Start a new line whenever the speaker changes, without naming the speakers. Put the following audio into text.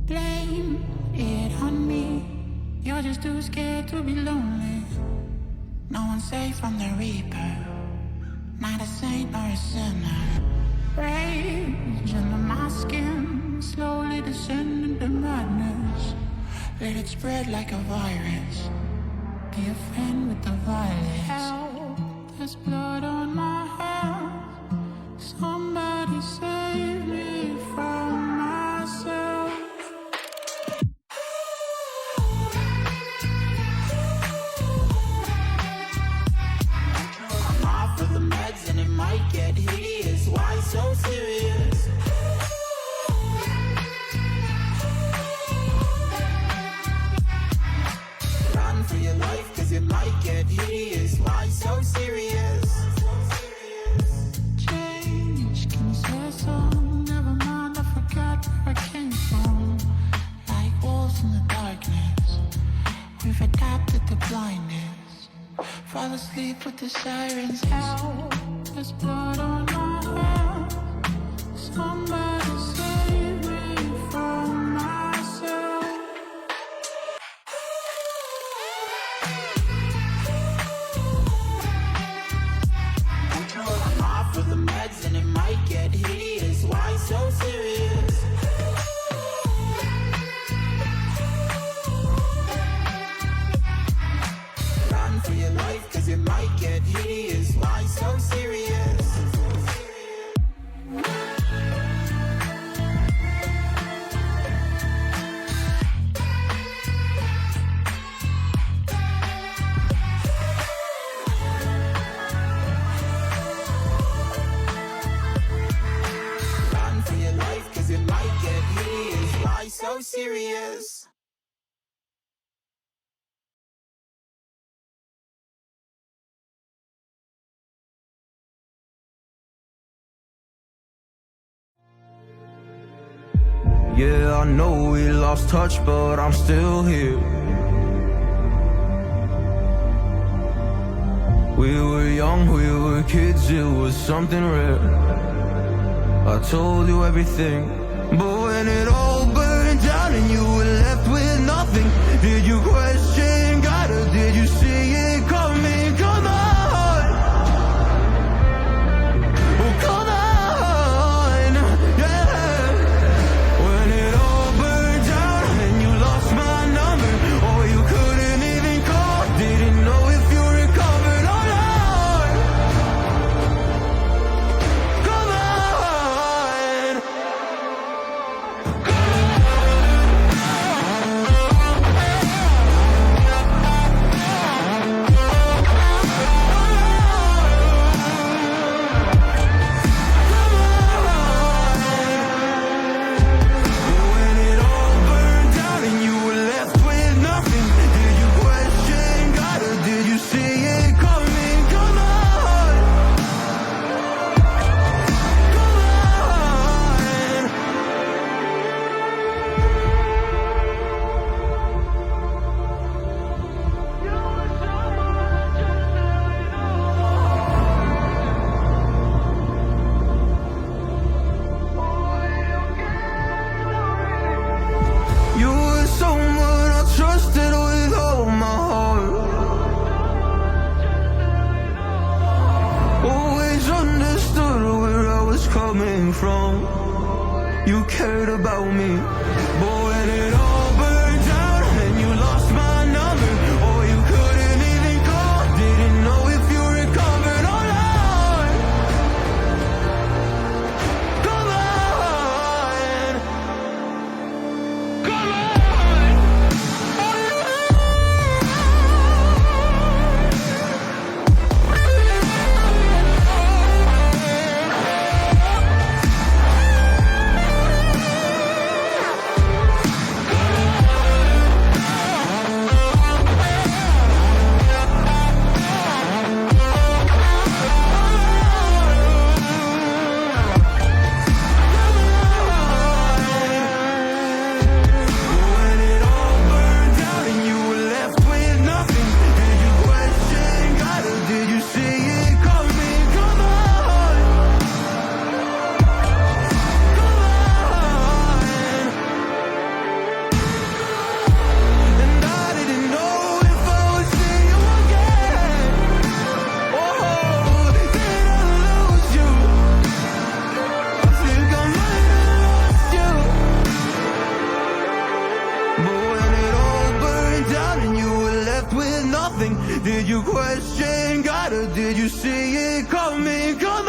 Blame it on me. You're just too scared to be lonely. No one's safe from the reaper, not a saint nor a sinner. Rage under my skin, slowly descend into madness. Let it spread like a virus. Be a friend with the violence. Help, there's blood on my hands. Somebody save me from myself. I'm off of the meds and it might get hideous. Why so serious? Run for your life, cause it might get hideous. Why so serious? Change, can you say a song? Never mind, I forgot where I came from. Like wolves in the darkness, we've adapted to blindness. Fall asleep with the sirens out. There's blood on my hands. Somebody save me from myself. I'm off of the meds and it might get hideous. Why so serious? Run for your life, cause it might get hideous. Why so serious? Run for your life, cause it might get hideous. Why so serious?
Yeah, I know we lost touch, but I'm still here. We were young, we were kids, it was something rare. I told you everything, but when it all burned down and you were left with nothing, did you question God or did you see it coming? Come on, oh come on, yeah. When it all burned down and you lost my number, or you couldn't even call, didn't know if you recovered or not. Come on, when it all burned down and you were left with nothing, did you question God or did you see it coming? Come on, come on. You were someone I trusted with all my heart. Always understood where I was coming from. You cared about me, but when it all burned down and you lost my number, or you couldn't even call, didn't know if you recovered or not. Come on, come on. Did you question God or did you see it coming? 'Cause